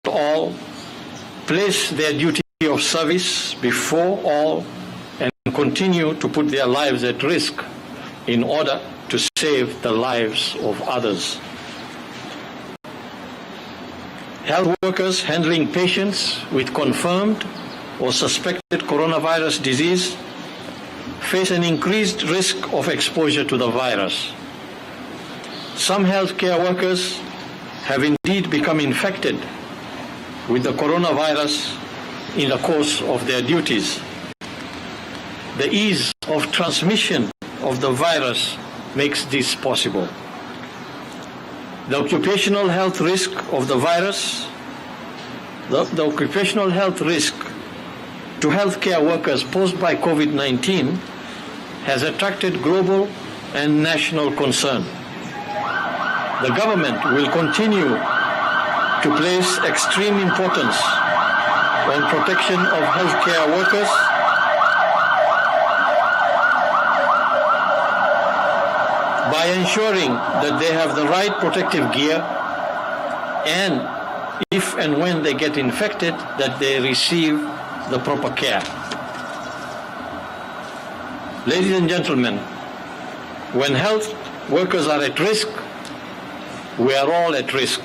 all place their duty of service before all and continue to put their lives at risk in order to save the lives of others. Health workers handling patients with confirmed or suspected coronavirus disease face an increased risk of exposure to the virus. Some healthcare workers have indeed become infected with the coronavirus in the course of their duties. The ease of transmission of the virus makes this possible. The occupational health risk of the virus, the occupational health risk to healthcare workers posed by COVID-19 has attracted global and national concern. The government will continue to place extreme importance on protection of healthcare workers by ensuring that they have the right protective gear and if and when they get infected, that they receive the proper care. Ladies and gentlemen, when health workers are at risk, we are all at risk.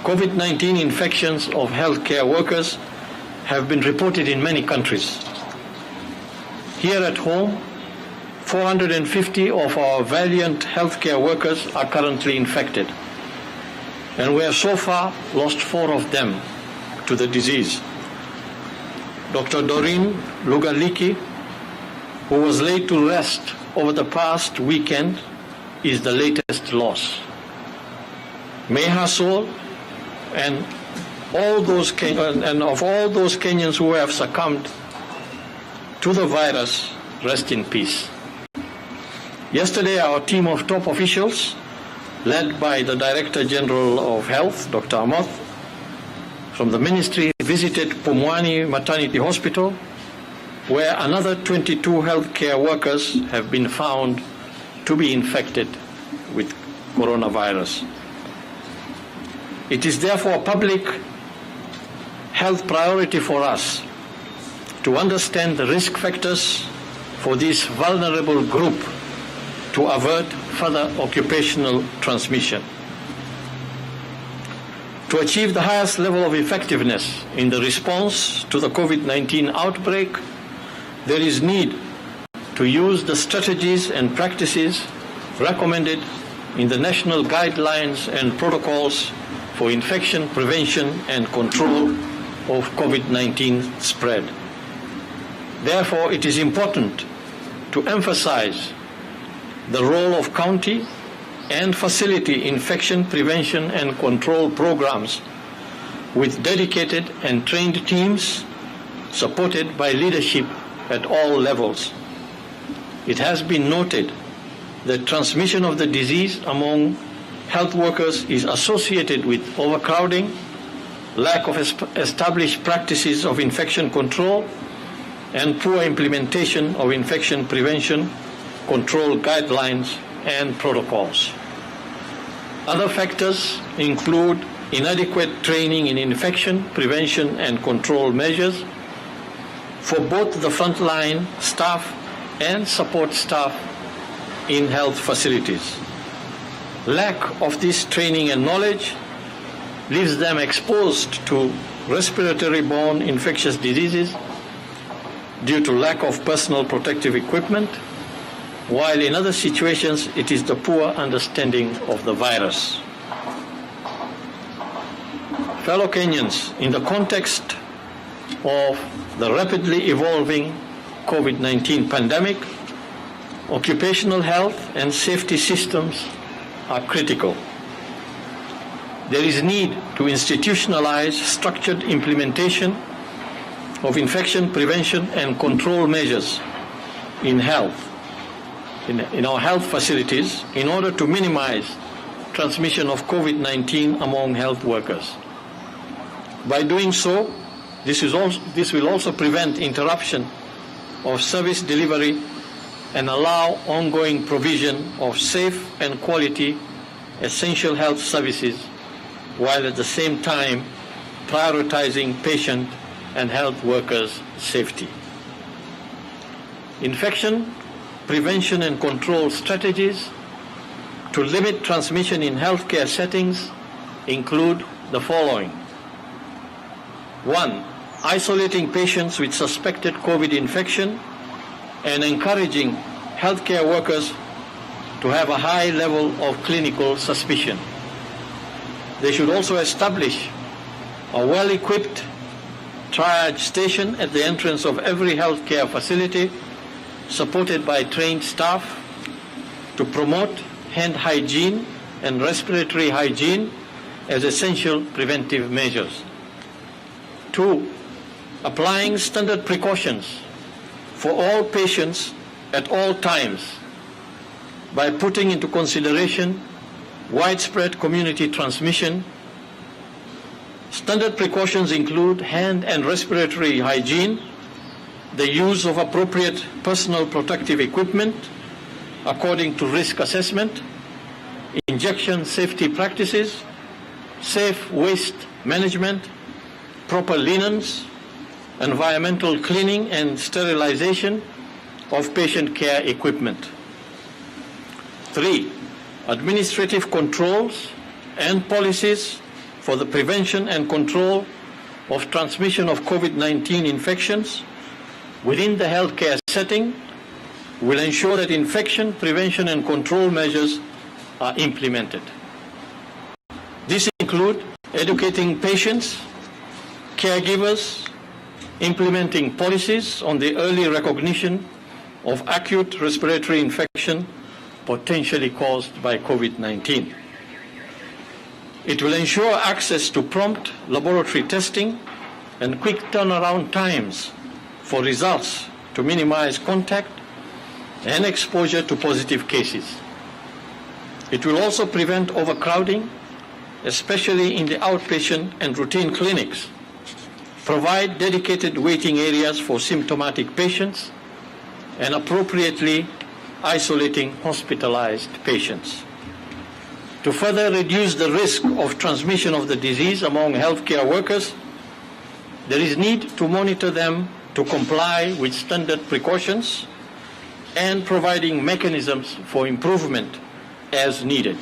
COVID-19 infections of healthcare workers have been reported in many countries. Here at home, 450 of our valiant healthcare workers are currently infected, and we have so far lost 4 of them to the disease. Dr. Doreen Lugaliki, who was laid to rest over the past weekend, is the latest loss. May her soul and of all those Kenyans who have succumbed to the virus rest in peace. Yesterday, our team of top officials, led by the Director General of Health, Dr. Amoth, from the ministry, visited Pumwani Maternity Hospital, where another 22 healthcare workers have been found to be infected with coronavirus. It is therefore a public health priority for us to understand the risk factors for this vulnerable group to avert further occupational transmission. To achieve the highest level of effectiveness in the response to the COVID-19 outbreak, there is need to use the strategies and practices recommended in the national guidelines and protocols for infection prevention and control of COVID-19 spread. Therefore, it is important to emphasize the role of county and facility infection prevention and control programs with dedicated and trained teams supported by leadership at all levels. It has been noted that transmission of the disease among health workers is associated with overcrowding, lack of established practices of infection control, and poor implementation of infection prevention control guidelines and protocols. Other factors include inadequate training in infection prevention and control measures for both the frontline staff and support staff in health facilities. Lack of this training and knowledge leaves them exposed to respiratory-borne infectious diseases due to lack of personal protective equipment, while in other situations it is the poor understanding of the virus. Fellow Kenyans, in the context of the rapidly evolving COVID-19 pandemic, occupational health and safety systems are critical. There is need to institutionalize structured implementation of infection prevention and control measures in health, in our health facilities, in order to minimize transmission of COVID-19 among health workers. By doing so, this will also prevent interruption of service delivery and allow ongoing provision of safe and quality essential health services, while at the same time prioritizing patient and health workers' safety. Infection prevention and control strategies to limit transmission in healthcare settings include the following. 1. Isolating patients with suspected COVID infection and encouraging healthcare workers to have a high level of clinical suspicion. They should also establish a well-equipped triage station at the entrance of every healthcare facility, supported by trained staff, to promote hand hygiene and respiratory hygiene as essential preventive measures. 2. Applying standard precautions for all patients at all times by putting into consideration widespread community transmission. Standard precautions include hand and respiratory hygiene, the use of appropriate personal protective equipment according to risk assessment, injection safety practices, safe waste management, proper linens, environmental cleaning and sterilization of patient care equipment. 3. Administrative controls and policies for the prevention and control of transmission of COVID-19 infections within the healthcare setting will ensure that infection prevention and control measures are implemented. These include educating patients, caregivers, implementing policies on the early recognition of acute respiratory infection potentially caused by COVID-19. It will ensure access to prompt laboratory testing and quick turnaround times for results to minimize contact and exposure to positive cases. It will also prevent overcrowding, especially in the outpatient and routine clinics, provide dedicated waiting areas for symptomatic patients, and appropriately isolating hospitalized patients. To further reduce the risk of transmission of the disease among healthcare workers, there is need to monitor them to comply with standard precautions and providing mechanisms for improvement as needed.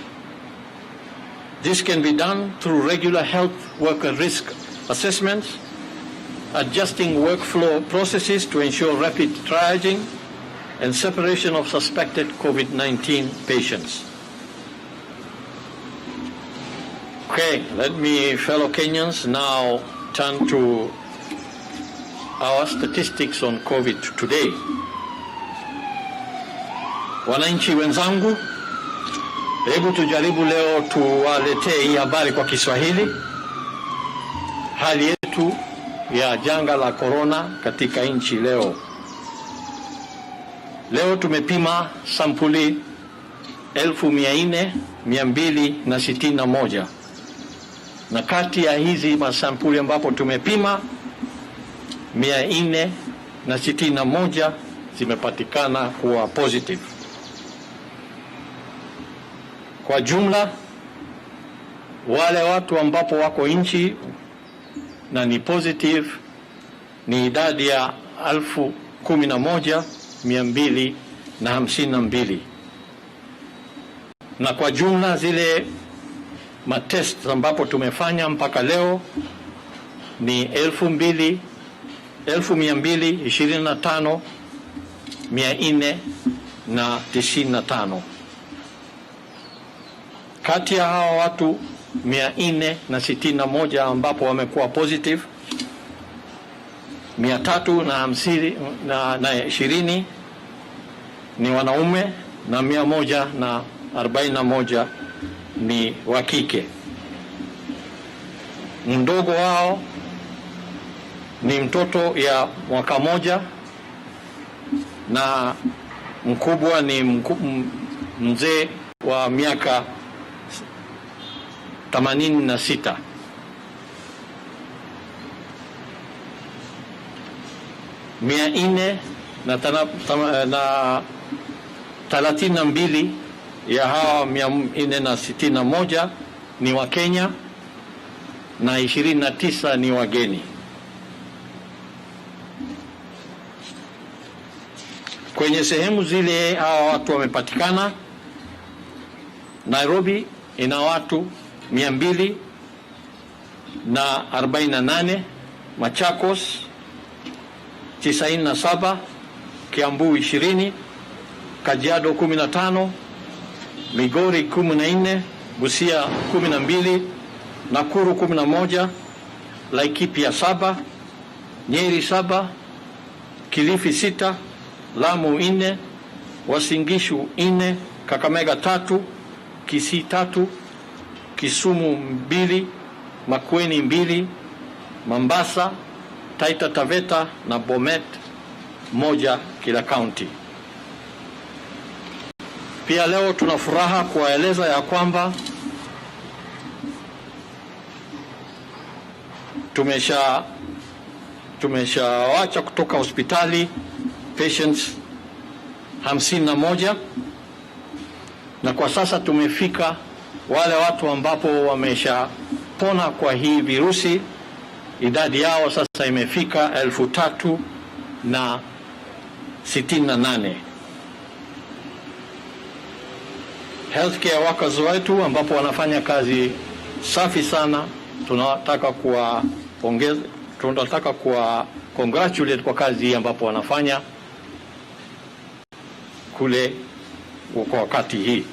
This can be done through regular health worker risk assessments, adjusting workflow processes to ensure rapid triaging, and separation of suspected COVID-19 patients. Okay, let me, fellow Kenyans, now turn to our statistics on COVID today. Wananchi wenzangu, hebu tujaribu leo tuwaletee hii habari kwa Kiswahili. Hali yetu ya janga la corona katika nchi leo. Leo tumepima sampuli 14,261 na kati ya hizi masampuli ambapo tumepima 461 zimepatikana kuwa positive. Kwa jumla wale watu ambapo wako nchi na ni positive ni idadi ya 11,252, na kwa jumla zile matest ambapo tumefanya mpaka leo ni 2,225,495. Kati ya hawa watu 461 ambapo wamekuwa positive, 320 ni wanaume na 141 ni wa kike. Mdogo wao ni mtoto ya mwaka moja na mkubwa ni mzee wa miaka 86. Mia nne na 32 ya hawa 461 ni wa Kenya na 29 ni wageni. Kwenye sehemu zile hawa watu wamepatikana, Nairobi ina watu 248, Machakos 97, Kiambu 20, Kajiado 15, Migori 14, Busia 12, Nakuru 11, Laikipia 7, Nyeri 7, Kilifi 6, Lamu 4, Wasingishu 4, Kakamega 3, Kisii 3, Kisumu 2, Makueni 2, Mombasa, Taita Taveta na Bomet 1 kila county. Pia leo tuna furaha kuwaeleza ya kwamba tumeshawacha kutoka hospitali patients 51, na kwa sasa tumefika wale watu ambapo wameshapona kwa hii virusi, idadi yao sasa imefika 3,068. Healthcare workers wetu ambapo wanafanya kazi safi sana, tunataka kuwapongeza, tunataka congratulate kwa kazi ambapo wanafanya kule kwa wakati hii.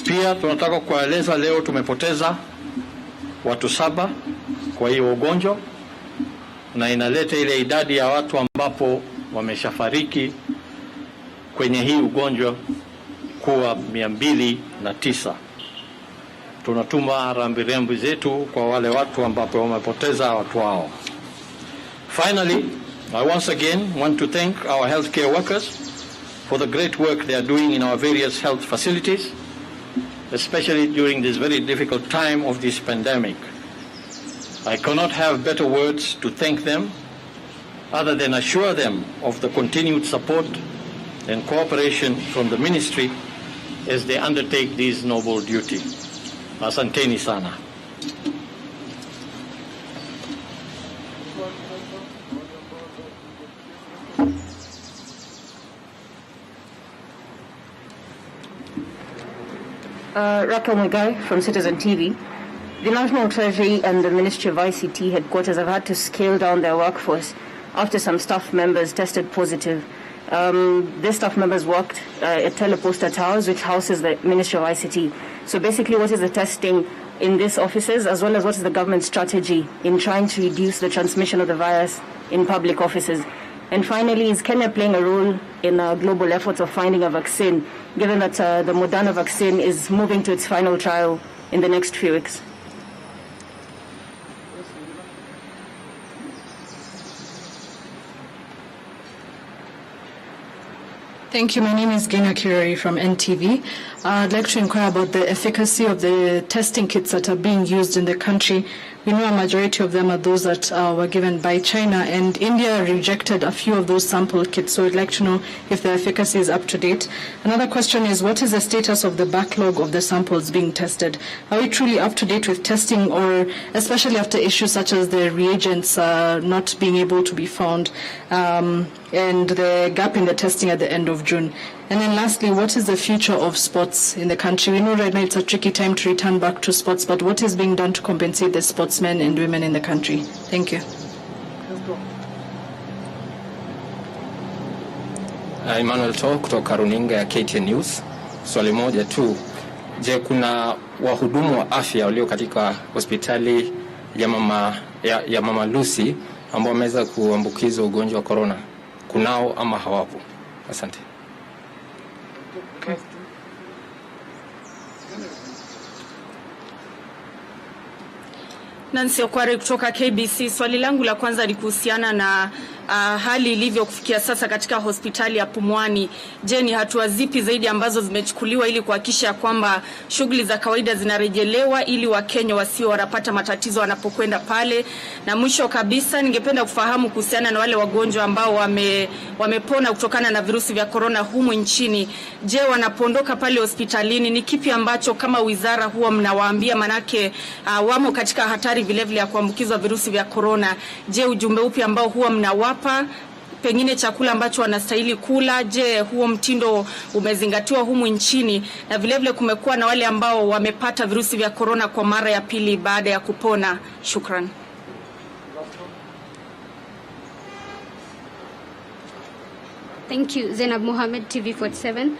Pia tunataka kueleza leo tumepoteza watu 7 kwa hiyo ugonjwa, na inaleta ile idadi ya watu ambapo wameshafariki kwenye hii ugonjwa kuwa 209. Tunatuma rambirambi zetu kwa wale watu ambapo wamepoteza watu wao. Finally, I once again want to thank our healthcare workers for the great work they are doing in our various health facilities, especially during this very difficult time of this pandemic. I cannot have better words to thank them other than assure them of the continued support and cooperation from the ministry as they undertake this noble duty. Asanteni sana. Raquel Mugai from Citizen TV. The National Treasury and the Ministry of ICT headquarters have had to scale down their workforce after some staff members tested positive. These staff members worked at Teleposta Towers, which houses the Ministry of ICT. So basically, what is the testing in these offices, as well as what is the government strategy in trying to reduce the transmission of the virus in public offices? And finally, is Kenya playing a role in global efforts of finding a vaccine, given that the Moderna vaccine is moving to its final trial in the next few weeks? Thank you. My name is Gina Kirari from NTV. I'd like to inquire about the efficacy of the testing kits that are being used in the country. We know a majority of them are those that were given by China, and India rejected a few of those sample kits, so I'd like to know if the efficacy is up to date. Another question is, what is the status of the backlog of the samples being tested? Are we truly up to date with testing, or especially after issues such as the reagents not being able to be found, and the gap in the testing at the end of June? And then lastly, what is the future of sports in the country? We know right now it's a tricky time to return back to sports, but what is being done to compensate the sportsmen and women in the country? Thank you. Emmanuel To kutoka runinga ya KTN News. Swali moja tu. Je, kuna wahudumu wa afya walio katika hospitali ya Mama Lucy ambao wameweza kuambukizwa ugonjwa wa corona? Kunao ama hawapo? Asante. Nancy Okware kutoka KBC. Swali langu la kwanza ni kuhusiana na hali ilivyo kufikia sasa katika hospitali ya Pumwani. Je, ni hatua zipi zaidi ambazo zimechukuliwa ili kuhakikisha kwamba shughuli za kawaida zinarejelewa ili Wakenya wasio wanapata matatizo wanapokwenda pale? Na mwisho kabisa, ningependa kufahamu kuhusiana na wale wagonjwa ambao wamepona kutokana na virusi vya corona humu nchini. Je, wanapoondoka pale hospitalini ni kipi ambacho kama wizara huwa mnawaambia, manake wamo katika hatari vile vile ya kuambukizwa virusi vya corona? Je, ujumbe upi ambao huwa mnawapa, pengine chakula ambacho wanastahili kula? Je, huo mtindo umezingatiwa humu nchini? Na vile vile kumekuwa na wale ambao wamepata virusi vya corona kwa mara ya pili baada ya kupona. Shukran. Thank you. Zainab Mohammed, TV47.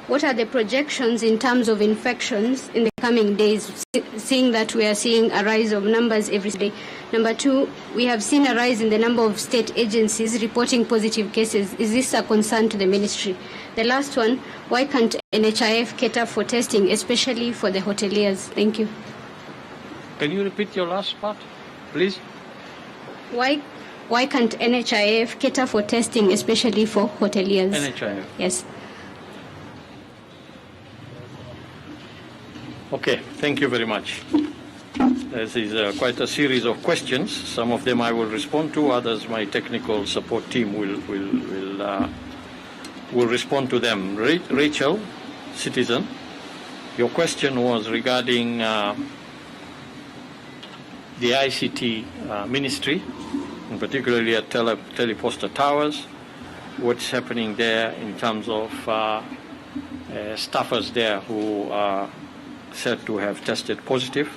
What are the projections in terms of infections in the coming days, seeing that we are seeing a rise of numbers every day? Number two, we have seen a rise in the number of state agencies reporting positive cases. Is this a concern to the ministry? The last one, why can't NHIF cater for testing, especially for the hoteliers? Thank you. Can you repeat your last part, please? Why can't NHIF cater for testing, especially for hoteliers? NHIF. Yes. Okay, thank you very much. This is quite a series of questions. Some of them I will respond to, others my technical support team will respond to them. Rachel, Citizen, your question was regarding the ICT ministry, and particularly at Teleposta Towers, what's happening there in terms of staffers there who are said to have tested positive,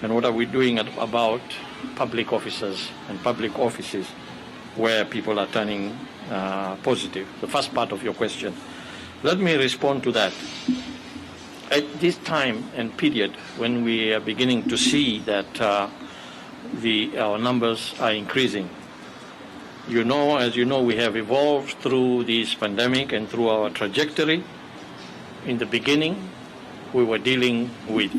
and what are we doing about public officers and public offices where people are turning positive? The first part of your question. Let me respond to that. At this time and period when we are beginning to see that our numbers are increasing, as you know, we have evolved through this pandemic and through our trajectory. In the beginning, we were dealing with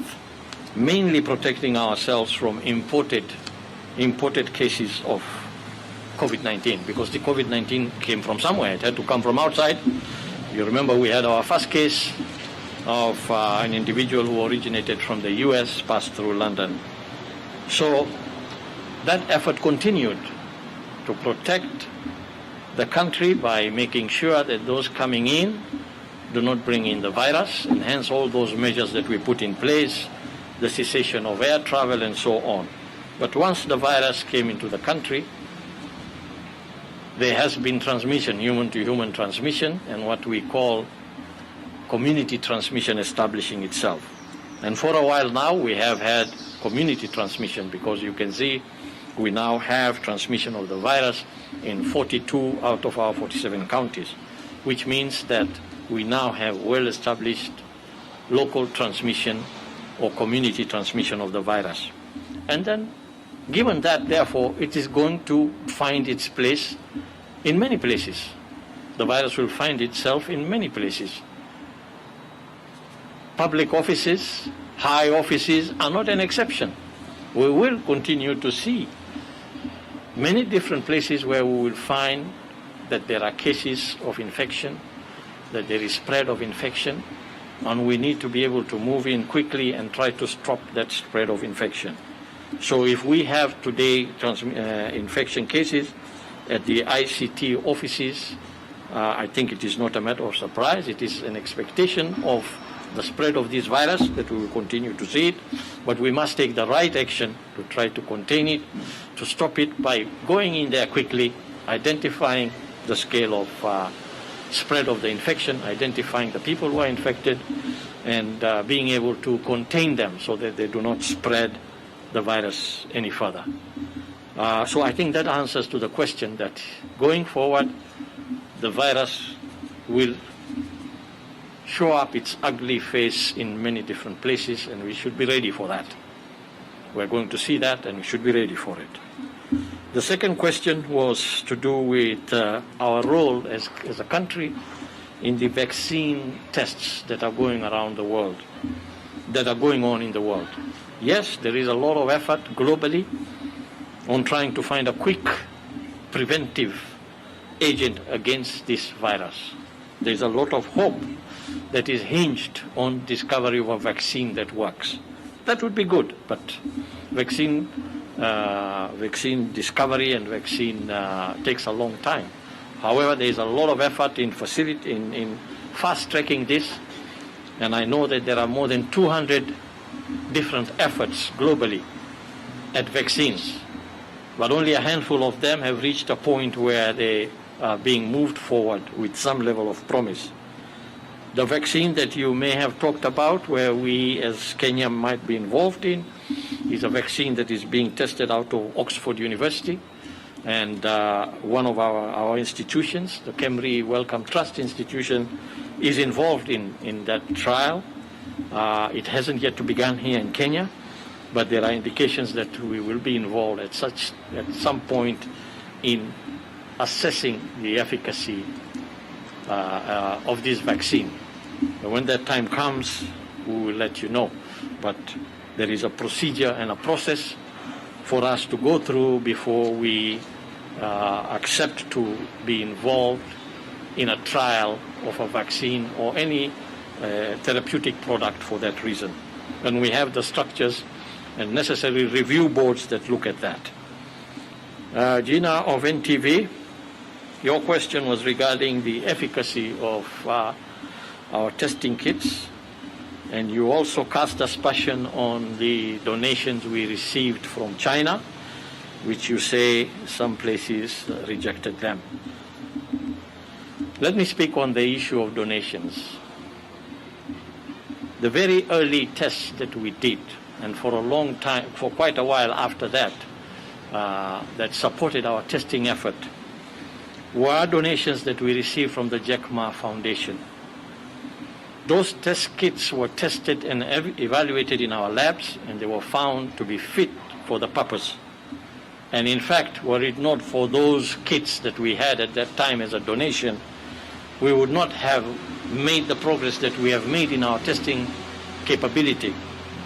mainly protecting ourselves from imported cases of COVID-19, because the COVID-19 came from somewhere. It had to come from outside. You remember we had our first case of an individual who originated from the US, passed through London. So that effort continued to protect the country by making sure that those coming in do not bring in the virus, and hence all those measures that we put in place, the cessation of air travel and so on. But once the virus came into the country, there has been transmission, human-to-human transmission, and what we call community transmission establishing itself. And for a while now, we have had community transmission, because you can see we now have transmission of the virus in 42 out of our 47 counties, which means that we now have well-established local transmission or community transmission of the virus. And then, given that, therefore, it is going to find its place in many places. The virus will find itself in many places. Public offices, high offices are not an exception. We will continue to see many different places where we will find that there are cases of infection, that there is spread of infection, and we need to be able to move in quickly and try to stop that spread of infection. So if we have today infection cases at the ICT offices, I think it is not a matter of surprise. It is an expectation of the spread of this virus that we will continue to see it, but we must take the right action to try to contain it, to stop it by going in there quickly, identifying the scale of spread of the infection, identifying the people who are infected, and being able to contain them so that they do not spread the virus any further. So I think that answers to the question that going forward, the virus will show up its ugly face in many different places, and we should be ready for that. We're going to see that, and we should be ready for it. The second question was to do with our role as a country in the vaccine tests that are going around the world, that are going on in the world. Yes, there is a lot of effort globally on trying to find a quick preventive agent against this virus. There's a lot of hope that is hinged on discovery of a vaccine that works. That would be good, but vaccine discovery and vaccine takes a long time. However, there is a lot of effort in fast-tracking this, and I know that there are more than 200 different efforts globally at vaccines, but only a handful of them have reached a point where they are being moved forward with some level of promise. The vaccine that you may have talked about, where we as Kenya might be involved in, is a vaccine that is being tested out of Oxford University, and one of our institutions, the Kemri Wellcome Trust Institution, is involved in that trial. It hasn't yet begun here in Kenya, but there are indications that we will be involved at some point in assessing the efficacy of this vaccine. And when that time comes, we will let you know. But there is a procedure and a process for us to go through before we accept to be involved in a trial of a vaccine or any therapeutic product for that reason. And we have the structures and necessary review boards that look at that. Gina of NTV, your question was regarding the efficacy of our testing kits, and you also cast aspersion on the donations we received from China, which you say some places rejected them. Let me speak on the issue of donations. The very early tests that we did, and for a long time, for quite a while after that, that supported our testing effort, were donations that we received from the Jack Ma Foundation. Those test kits were tested and evaluated in our labs, and they were found to be fit for the purpose. And in fact, were it not for those kits that we had at that time as a donation, we would not have made the progress that we have made in our testing capability.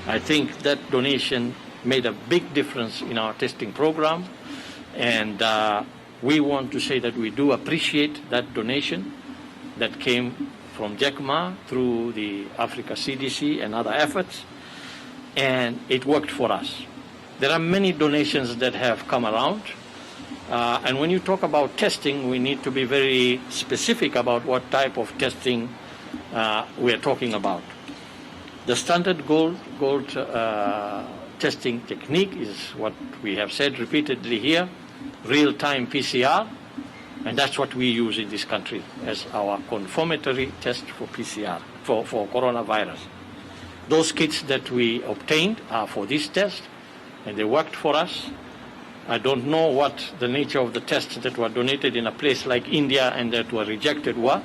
I think that donation made a big difference in our testing program, and we want to say that we do appreciate that donation that came from Jack Ma through the Africa CDC and other efforts, and it worked for us. There are many donations that have come around, and when you talk about testing, we need to be very specific about what type of testing we are talking about. The standard gold testing technique is what we have said repeatedly here, real-time PCR, and that's what we use in this country as our confirmatory test for PCR, for coronavirus. Those kits that we obtained are for this test, and they worked for us. I don't know what the nature of the tests that were donated in a place like India and that were rejected were.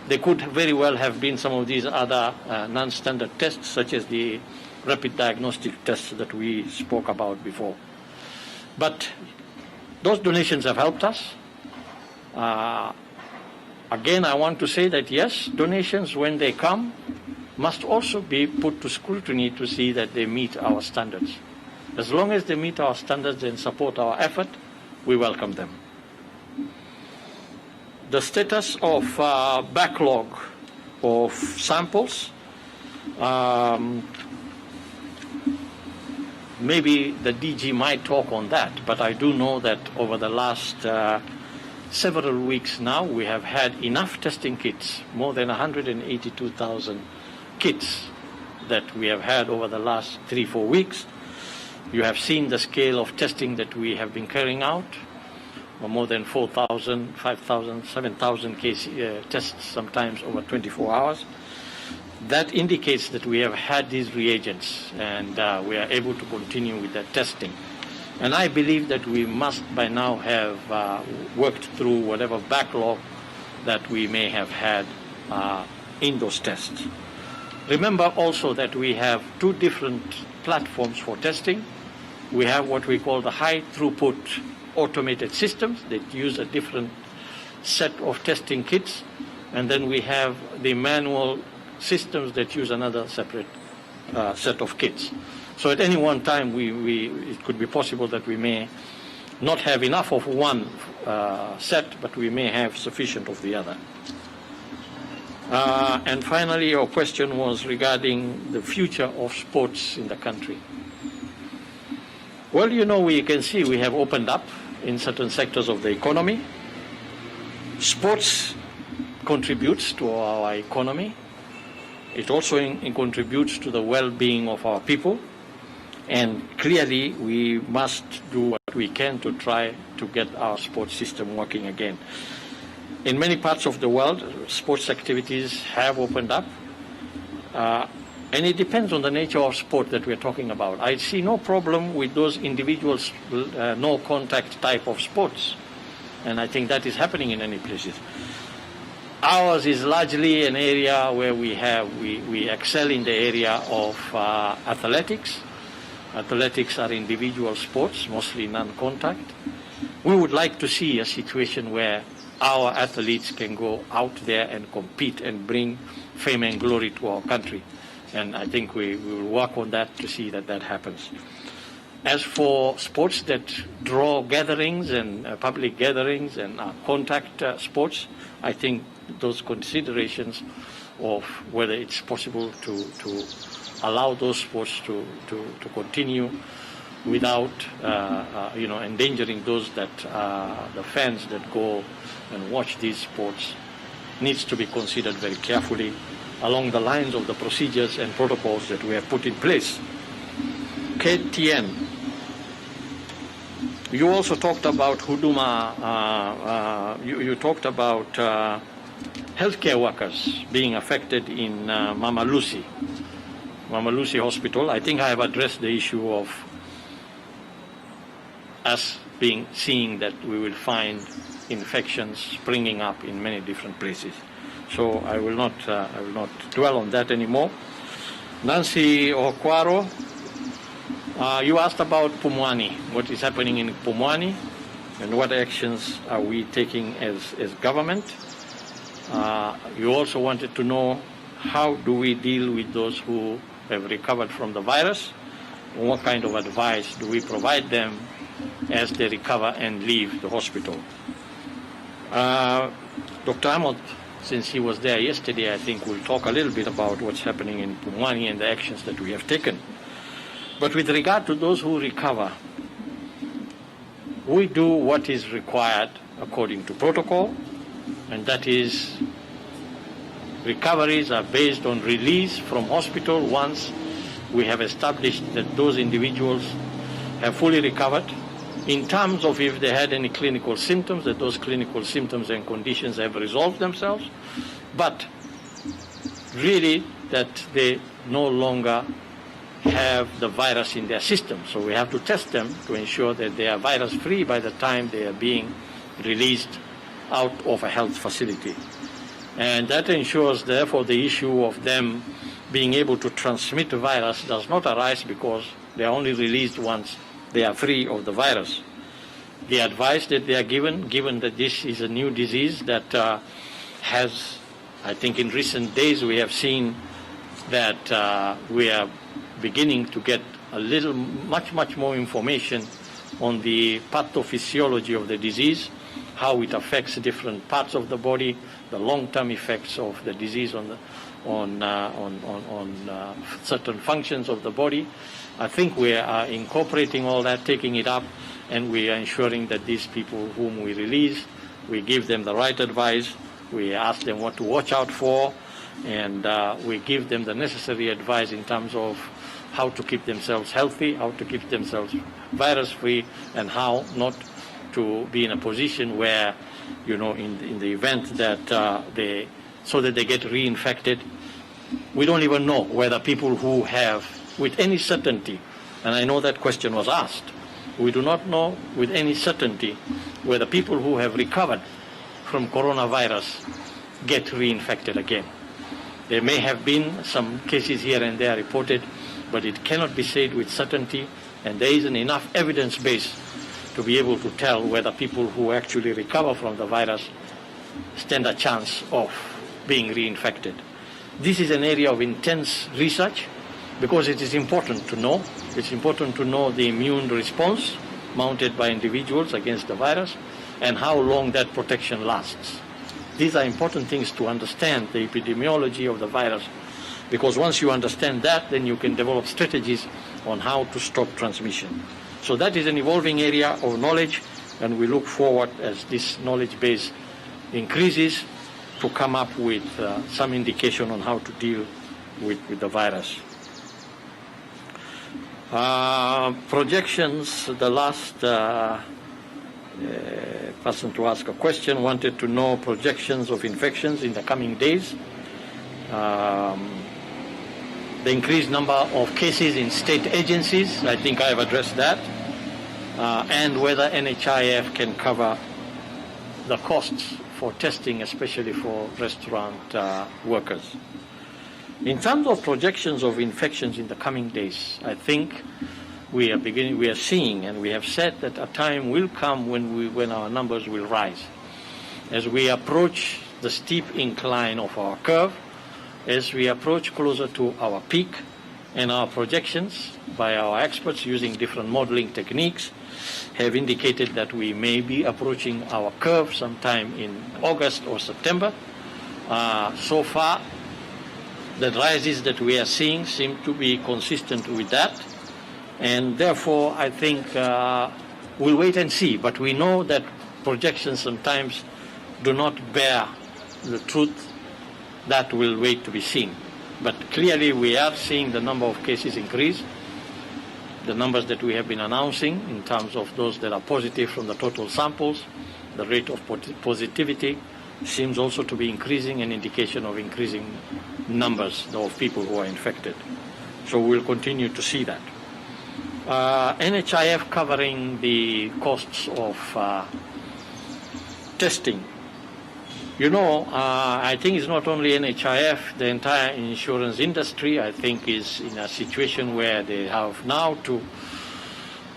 They could very well have been some of these other non-standard tests, such as the rapid diagnostic tests that we spoke about before. But those donations have helped us. Again, I want to say that yes, donations, when they come, must also be put to scrutiny to see that they meet our standards. As long as they meet our standards and support our effort, we welcome them. The status of backlog of samples, maybe the DG might talk on that, but I do know that over the last several weeks now, we have had enough testing kits, more than 182,000 kits that we have had over the last 3-4 weeks. You have seen the scale of testing that we have been carrying out, more than 4,000, 5,000, 7,000 tests sometimes over 24 hours. That indicates that we have had these reagents, and we are able to continue with that testing. And I believe that we must by now have worked through whatever backlog that we may have had in those tests. Remember also that we have two different platforms for testing. We have what we call the high throughput automated systems that use a different set of testing kits, and then we have the manual systems that use another separate set of kits. So at any one time, it could be possible that we may not have enough of one set, but we may have sufficient of the other. And finally, your question was regarding the future of sports in the country. Well, you know, we can see we have opened up in certain sectors of the economy. Sports contributes to our economy. It also contributes to the well-being of our people. And clearly, we must do what we can to try to get our sports system working again. In many parts of the world, sports activities have opened up. And it depends on the nature of sport that we're talking about. I see no problem with those individuals, no contact type of sports. And I think that is happening in many places. Ours is largely an area where we excel in the area of athletics. Athletics are individual sports, mostly non-contact. We would like to see a situation where our athletes can go out there and compete and bring fame and glory to our country. And I think we will work on that to see that that happens. As for sports that draw gatherings and public gatherings and contact sports, I think those considerations of whether it's possible to allow those sports to continue without endangering those that the fans that go and watch these sports needs to be considered very carefully along the lines of the procedures and protocols that we have put in place. KTN, you also talked about Huduma, you talked about healthcare workers being affected in Mama Lucy Hospital. I think I have addressed the issue of us seeing that we will find infections springing up in many different places. So I will not dwell on that anymore. Nancy Okwaro, you asked about Pumwani, what is happening in Pumwani, and what actions are we taking as government. You also wanted to know how do we deal with those who have recovered from the virus, and what kind of advice do we provide them as they recover and leave the hospital. Dr. Ahmed, since he was there yesterday, I think we'll talk a little bit about what's happening in Pumwani and the actions that we have taken. But with regard to those who recover, we do what is required according to protocol, and that is recoveries are based on release from hospital once we have established that those individuals have fully recovered. In terms of if they had any clinical symptoms, that those clinical symptoms and conditions have resolved themselves, but really that they no longer have the virus in their system. So we have to test them to ensure that they are virus-free by the time they are being released out of a health facility. And that ensures, therefore, the issue of them being able to transmit the virus does not arise because they are only released once they are free of the virus. The advice that they are given that this is a new disease that has, I think in recent days we have seen that we are beginning to get much more information on the pathophysiology of the disease, how it affects different parts of the body, the long-term effects of the disease on certain functions of the body. I think we are incorporating all that, taking it up, and we are ensuring that these people whom we release, we give them the right advice, we ask them what to watch out for, and we give them the necessary advice in terms of how to keep themselves healthy, how to keep themselves virus-free, and how not to be in a position where, in the event that they get reinfected, we don't even know whether people who have, with any certainty, and I know that question was asked, we do not know with any certainty whether people who have recovered from coronavirus get reinfected again. There may have been some cases here and there reported, but it cannot be said with certainty, and there isn't enough evidence base to be able to tell whether people who actually recover from the virus stand a chance of being reinfected. This is an area of intense research because it is important to know. It's important to know the immune response mounted by individuals against the virus, and how long that protection lasts. These are important things to understand the epidemiology of the virus, because once you understand that, then you can develop strategies on how to stop transmission. So that is an evolving area of knowledge, and we look forward, as this knowledge base increases, to come up with some indication on how to deal with the virus. Projections, the last person to ask a question wanted to know projections of infections in the coming days, the increased number of cases in state agencies, I think I have addressed that, and whether NHIF can cover the costs for testing, especially for restaurant workers. In terms of projections of infections in the coming days, I think we are seeing, and we have said that a time will come when our numbers will rise. As we approach the steep incline of our curve, as we approach closer to our peak, and our projections by our experts using different modeling techniques have indicated that we may be approaching our curve sometime in August or September. So far, the rises that we are seeing seem to be consistent with that. And therefore, I think we'll wait and see. But we know that projections sometimes do not bear the truth. That will wait to be seen. But clearly, we are seeing the number of cases increase. The numbers that we have been announcing in terms of those that are positive from the total samples, the rate of positivity seems also to be increasing, an indication of increasing numbers of people who are infected. So we'll continue to see that. NHIF covering the costs of testing. You know, I think it's not only NHIF, the entire insurance industry, I think, is in a situation where they have now to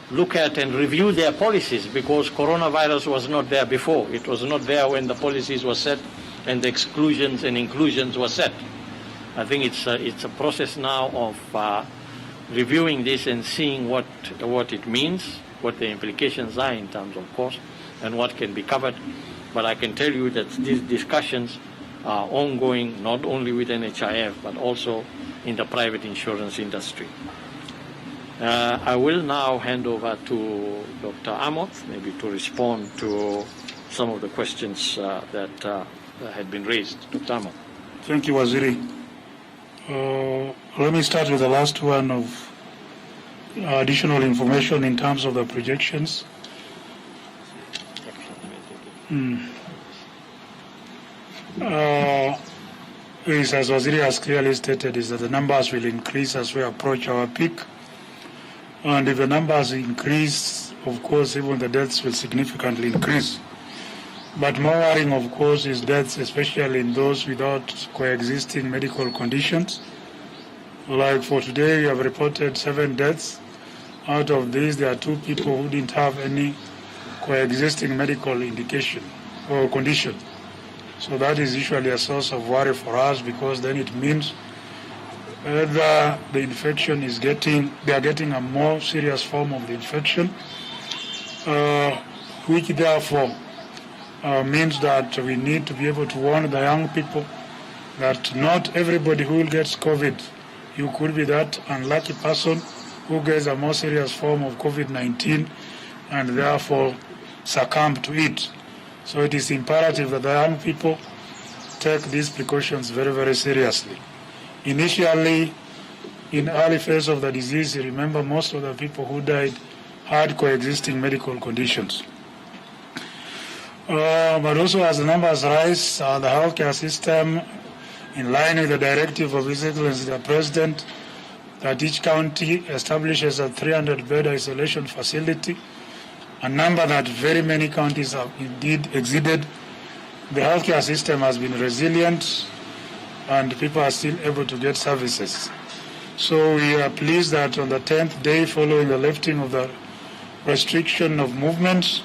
look at and review their policies, because coronavirus was not there before. It was not there when the policies were set and the exclusions and inclusions were set. I think it's a process now of reviewing this and seeing what it means, what the implications are in terms of cost, and what can be covered. But I can tell you that these discussions are ongoing, not only with NHIF, but also in the private insurance industry. I will now hand over to Dr. Amoth, maybe to respond to some of the questions that had been raised. Dr. Amoth. Thank you, Waziri. Let me start with the last one of additional information in terms of the projections. As Waziri has clearly stated, is that the numbers will increase as we approach our peak. And if the numbers increase, of course, even the deaths will significantly increase. But more worrying, of course, is deaths, especially in those without coexisting medical conditions. Like for today, we have reported 7 deaths. Out of these, there are 2 people who didn't have any coexisting medical indication or condition. So that is usually a source of worry for us, because then it means whether the infection is they are getting a more serious form of the infection, which therefore means that we need to be able to warn the young people that not everybody who gets COVID, you could be that unlucky person who gets a more serious form of COVID-19 and therefore succumb to it. So it is imperative that the young people take these precautions very, very seriously. Initially, in early phase of the disease, you remember most of the people who died had coexisting medical conditions. But also as the numbers rise, the healthcare system, in line with the directive of His Excellency the President, that each county establishes a 300-bed isolation facility, a number that very many counties have indeed exceeded. The healthcare system has been resilient and people are still able to get services. So we are pleased that on the 10th day following the lifting of the restriction of movements,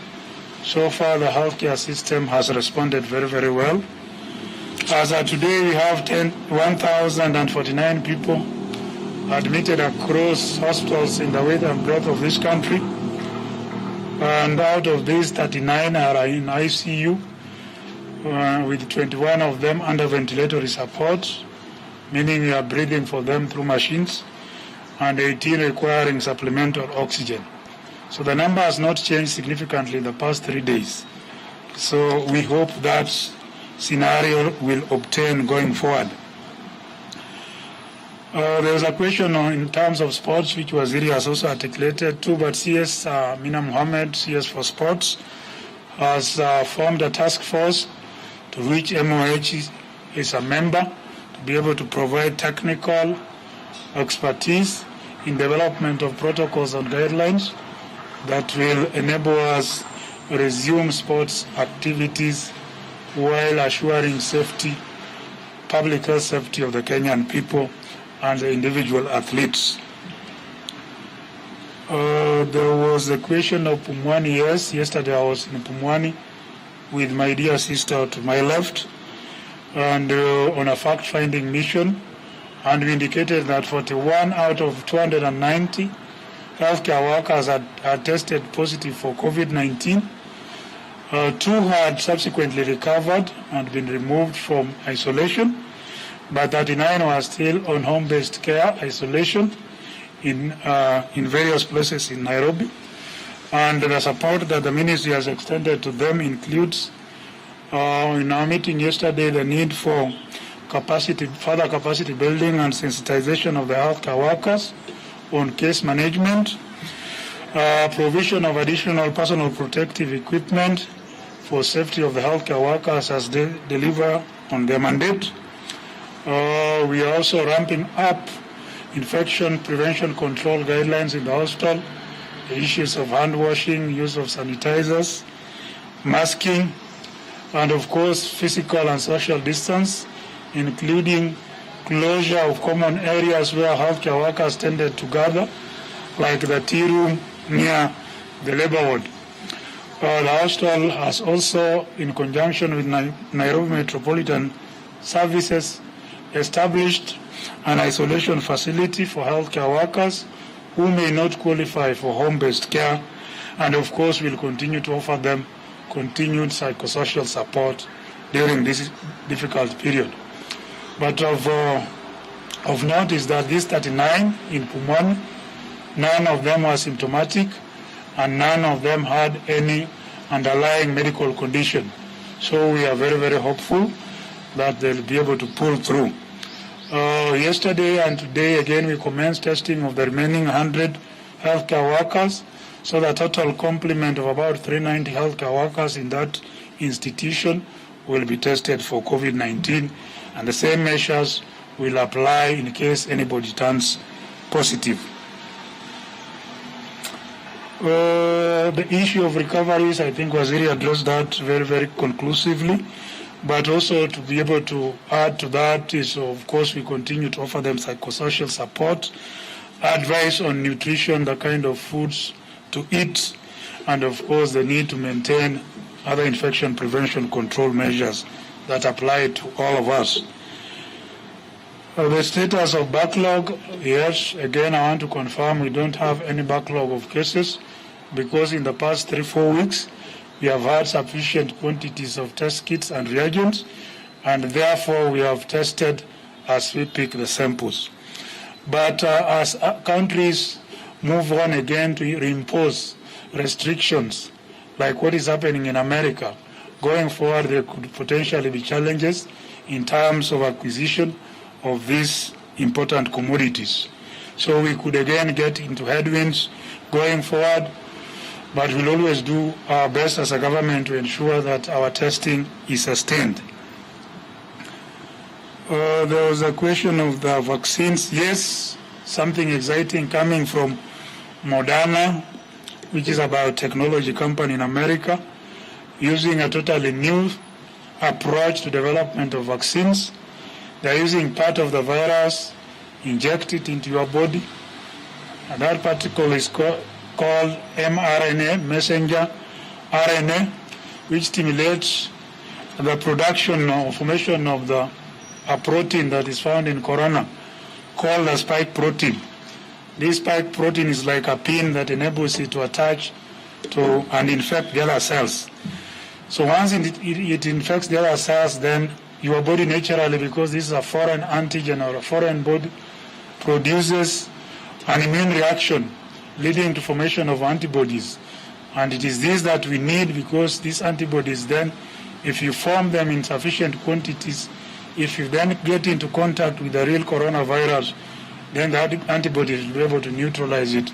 so far the healthcare system has responded very, very well. As of today, we have 1,049 people admitted across hospitals in the width and breadth of this country. And out of these, 39 are in ICU, with 21 of them under ventilatory support, meaning we are breathing for them through machines, and 18 requiring supplemental oxygen. So the number has not changed significantly in the past 3 days. So we hope that scenario will obtain going forward. There was a question in terms of sports, which Waziri has also articulated too, but CS Mina Mohammed, CS for Sports, has formed a task force to which MOH is a member to be able to provide technical expertise in development of protocols and guidelines that will enable us to resume sports activities while assuring safety, public health safety of the Kenyan people and the individual athletes. There was a question of Pumwani. Yes, yesterday I was in Pumwani with my dear sister to my left, and on a fact-finding mission, and we indicated that 41 out of 290 healthcare workers had tested positive for COVID-19. 2 had subsequently recovered and been removed from isolation, but 39 were still on home-based care isolation in various places in Nairobi. And the support that the ministry has extended to them includes, in our meeting yesterday, the need for further capacity building and sensitization of the healthcare workers on case management, provision of additional personal protective equipment for safety of the healthcare workers as they deliver on their mandate. We are also ramping up infection prevention control guidelines in the hospital, the issues of hand washing, use of sanitizers, masking, and of course physical and social distance, including closure of common areas where healthcare workers tended to gather, like the tea room near the labor ward. The hospital has also, in conjunction with Nairobi Metropolitan Services, established an isolation facility for healthcare workers who may not qualify for home-based care, and of course will continue to offer them continued psychosocial support during this difficult period. But of note is that these 39 in Pumwani, none of them were symptomatic and none of them had any underlying medical condition. So we are very, very hopeful that they'll be able to pull through. Yesterday and today again we commenced testing of the remaining 100 healthcare workers, so the total complement of about 390 healthcare workers in that institution will be tested for COVID-19, and the same measures will apply in case anybody turns positive. The issue of recoveries, I think Waziri addressed that very, very conclusively. But also to be able to add to that is, of course, we continue to offer them psychosocial support, advice on nutrition, the kind of foods to eat, and of course the need to maintain other infection prevention control measures that apply to all of us. The status of backlog, yes, again I want to confirm we don't have any backlog of cases, because in the past 3-4 weeks we have had sufficient quantities of test kits and reagents, and therefore we have tested as we pick the samples. But as countries move on again to reimpose restrictions, like what is happening in America, going forward there could potentially be challenges in terms of acquisition of these important commodities. So we could again get into headwinds going forward, but we'll always do our best as a government to ensure that our testing is sustained. There was a question of the vaccines. Yes, something exciting coming from Moderna, which is a biotechnology company in America, using a totally new approach to development of vaccines. They're using part of the virus, inject it into your body, and that particle is called mRNA, messenger RNA, which stimulates the production or formation of a protein that is found in corona, called the spike protein. This spike protein is like a pin that enables it to attach and infect the other cells. So once it infects the other cells, then your body naturally, because this is a foreign antigen or a foreign body, produces an immune reaction leading to formation of antibodies. And it is this that we need, because these antibodies then, if you form them in sufficient quantities, if you then get into contact with the real coronavirus, then the antibodies will be able to neutralize it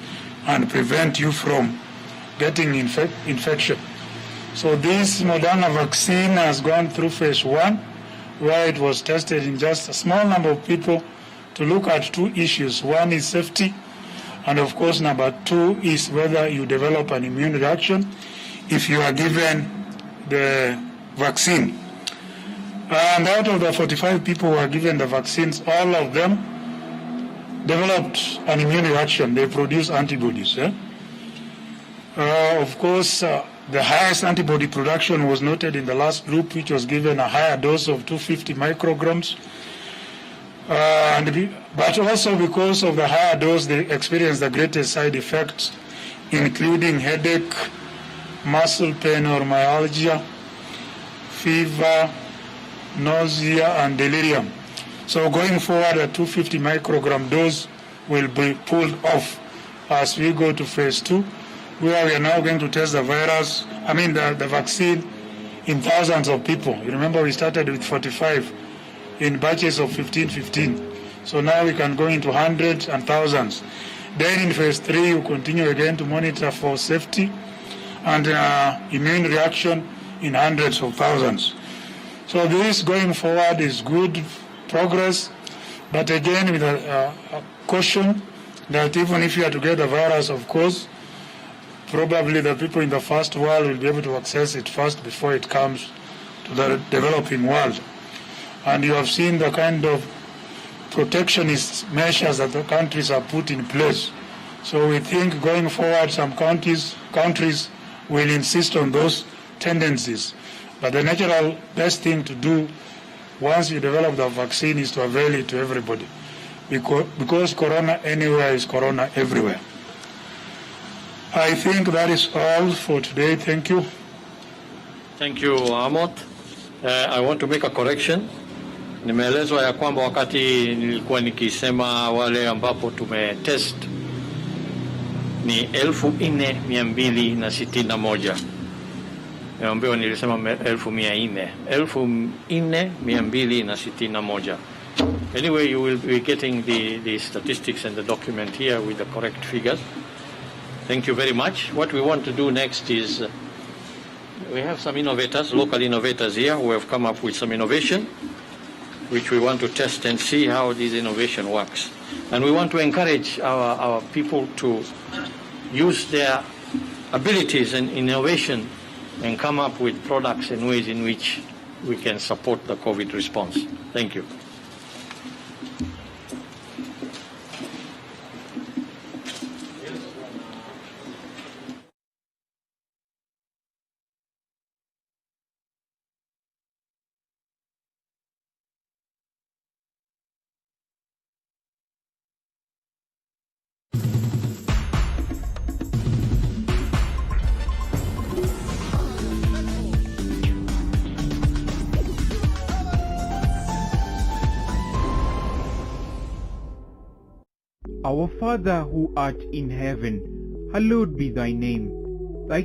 and prevent you from getting infection. So this Moderna vaccine has gone through phase 1, where it was tested in just a small number of people to look at two issues. One is safety, and of course number 2 is whether you develop an immune reaction if you are given the vaccine. And out of the 45 people who are given the vaccines, all of them developed an immune reaction. They produce antibodies. Of course, the highest antibody production was noted in the last group, which was given a higher dose of 250 micrograms. But also because of the higher dose, they experienced the greatest side effects, including headache, muscle pain or myalgia, fever, nausea, and delirium. So going forward, a 250 microgram dose will be pulled off as we go to phase 2, where we are now going to test the vaccine in thousands of people. You remember we started with 45 in batches of 15. So now we can go into hundreds and thousands. Then in phase 3, you continue again to monitor for safety and immune reaction in hundreds of thousands. So this going forward is good progress, but again with a caution that even if you are to get the virus, of course, probably the people in the first world will be able to access it first before it comes to the developing world. And you have seen the kind of protectionist measures that the countries have put in place. So we think going forward some countries will insist on those tendencies. But the natural best thing to do once you develop the vaccine is to avail it to everybody. Because corona anywhere is corona everywhere. I think that is all for today. Thank you. Thank you, Amot. I want to make a correction. Nimeelezwa ya kwamba wakati nilikuwa nikisema wale ambapo tumetest ni 4,261. Niambiwa nilisema 1,400. 4,261. Anyway, you will be getting the statistics and the document here with the correct figures. Thank you very much. What we want to do next is we have some innovators, local innovators here who have come up with some innovation which we want to test and see how this innovation works. And we want to encourage our people to use their abilities and innovation and come up with products and ways in which we can support the COVID response. Thank you. Our Father who art in heaven, hallowed be thy name. Thy